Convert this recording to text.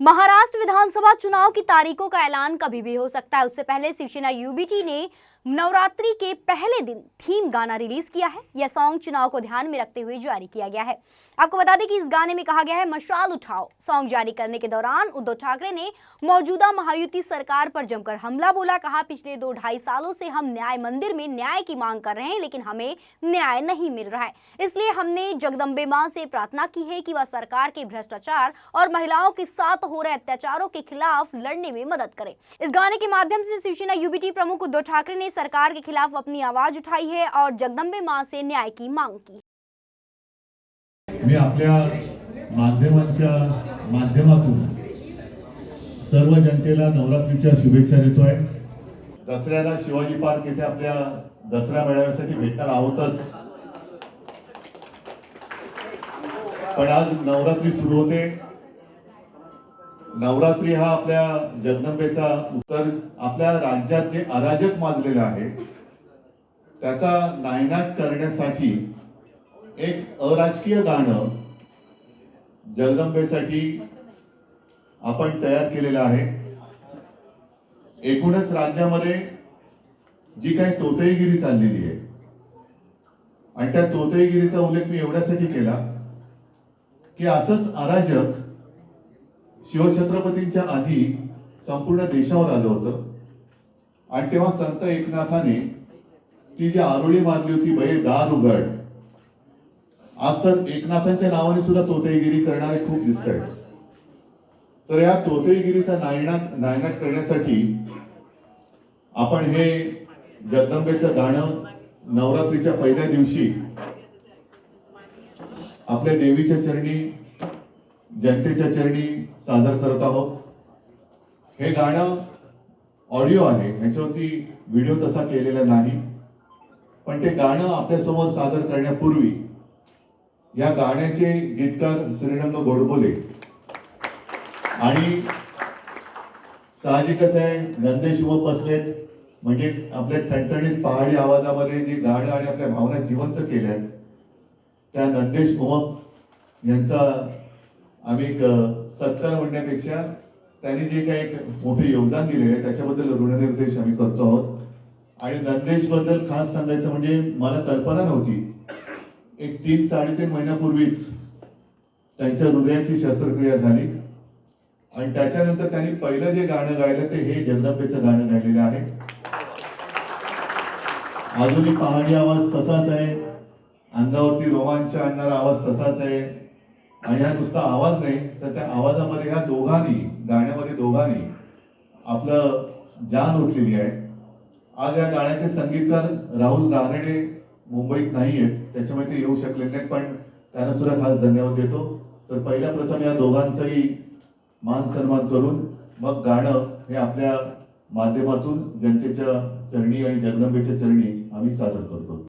महाराष्ट्र विधानसभा चुनाव की तारीखों का ऐलान कभी भी हो सकता है। उससे पहले शिवसेना यूबीटी ने नवरात्रि के पहले दिन थीम गाना रिलीज किया है। यह सॉन्ग चुनाव को ध्यान में रखते हुए जारी किया गया है। आपको बता दें कि इस गाने में कहा गया है, मशाल उठाओ। सॉन्ग जारी करने के दौरान उद्धव ठाकरे ने मौजूदा महायुति सरकार पर जमकर हमला बोला। कहा, पिछले 2-2.5 सालों से हम न्याय मंदिर में न्याय की मांग कर रहे हैं, लेकिन हमें न्याय नहीं मिल रहा है। इसलिए हमने जगदम्बे मां से प्रार्थना की है कि वह सरकार के भ्रष्टाचार और महिलाओं के साथ हो रहे अत्याचारों के खिलाफ लड़ने में मदद करे। इस गाने के माध्यम से शिवसेना यूबीटी प्रमुख उद्धव ठाकरे ने सरकार के खिलाफ अपनी आवाज उठाई है और जगदम्बे मां से न्याय की मांग की। मी आपल्या माध्यमांच्या माध्यमातून सर्व जनतेला नवरात्रीच्या शुभेच्छा देतोय। दसऱ्याला शिवाजी पार्क येथे आपल्या दसरा मेळाव्यासाठी भेटणार आहोतच, पण आज नवरात्री सुरू होते। नवरात्री हा आपल्या जगदंबेचा उत्तर आपल्या राज्यात जे अराजक माजलेले आहे त्याचा नायनाट करण्यासाठी एक अराजकीय गाणं जगदंबेसाठी आपण तयार केलेलं आहे। एकूणच राज्यामध्ये जी काही तोतईगिरी चाललेली आहे आणि त्या तोतईगिरीचा उल्लेख मी एवढ्यासाठी केला की असंच अराजक शिवछत्रपतींच्या आधी संपूर्ण देशावर आलं होतं आणि तेव्हा संत एकनाथाने ती जी आरोळी मारली होती, बये दार उघड। आज तर एकनाथांच्या नावाने सुद्धा तोतेगिरी करणारे खूप दिसत आहेत। तर या तोतेगिरीचा नायनाट करण्यासाठी आपण हे जगदंबेचं गाणं नवरात्रीच्या पहिल्या दिवशी आपल्या देवीच्या चरणी, जनतेच्या चरणी सादर करत आहोत। हे गाणं ऑडिओ आहे, ह्याच्यावरती व्हिडिओ तसा केलेला नाही, पण ते गाणं आपल्यासमोर सादर करण्यापूर्वी या गाण्याचे गीतकार श्रीरंग गोडबोले आणि साहजिकच आहे नंदेश उमप बसलेत, म्हणजे आपल्या ठणठणीत पहाडी आवाजामध्ये जे गाणं आणि आपल्या भावना जिवंत केल्या त्या नंदेश उमप यांचा आम्ही एक सत्कार म्हणण्यापेक्षा त्यांनी जे काही एक मोठे योगदान दिलेले आहे त्याच्याबद्दल ऋणनिर्देश आम्ही करतो आहोत। आणि नंदेश बद्दल खास सांगायचं म्हणजे मला कल्पना नव्हती, एक 3-3.5 महिन्यापूर्वीच त्यांच्या हृदयाची शस्त्रक्रिया झाली आणि त्याच्यानंतर त्यांनी पहिलं जे गाणं गायलं ते हे जगदंबेचं गाणं गायलेलं आहे। अजूनही पहाडी आवाज तसाच आहे, अंगावरती रोमांच आणणारा आवाज तसाच आहे आणि हा नुसता आवाज नाही तर त्या आवाजामध्ये ह्या दोघांनी गाण्यामध्ये दोघांनी आपलं जान ओतलेली आहे। आज या गाण्याचे संगीतकार राहुल रानडे मुंबईत नाही आहेत, त्याच्यामुळे ते येऊ शकले नाहीत, पण त्यांना सुद्धा खास धन्यवाद देतो। तर पहिल्या प्रथम या दोघांचाही मान सन्मान करून मग गाणं हे आपल्या माध्यमातून जनतेच्या चरणी आणि जगदंबेच्या चरणी आम्ही सादर करतो।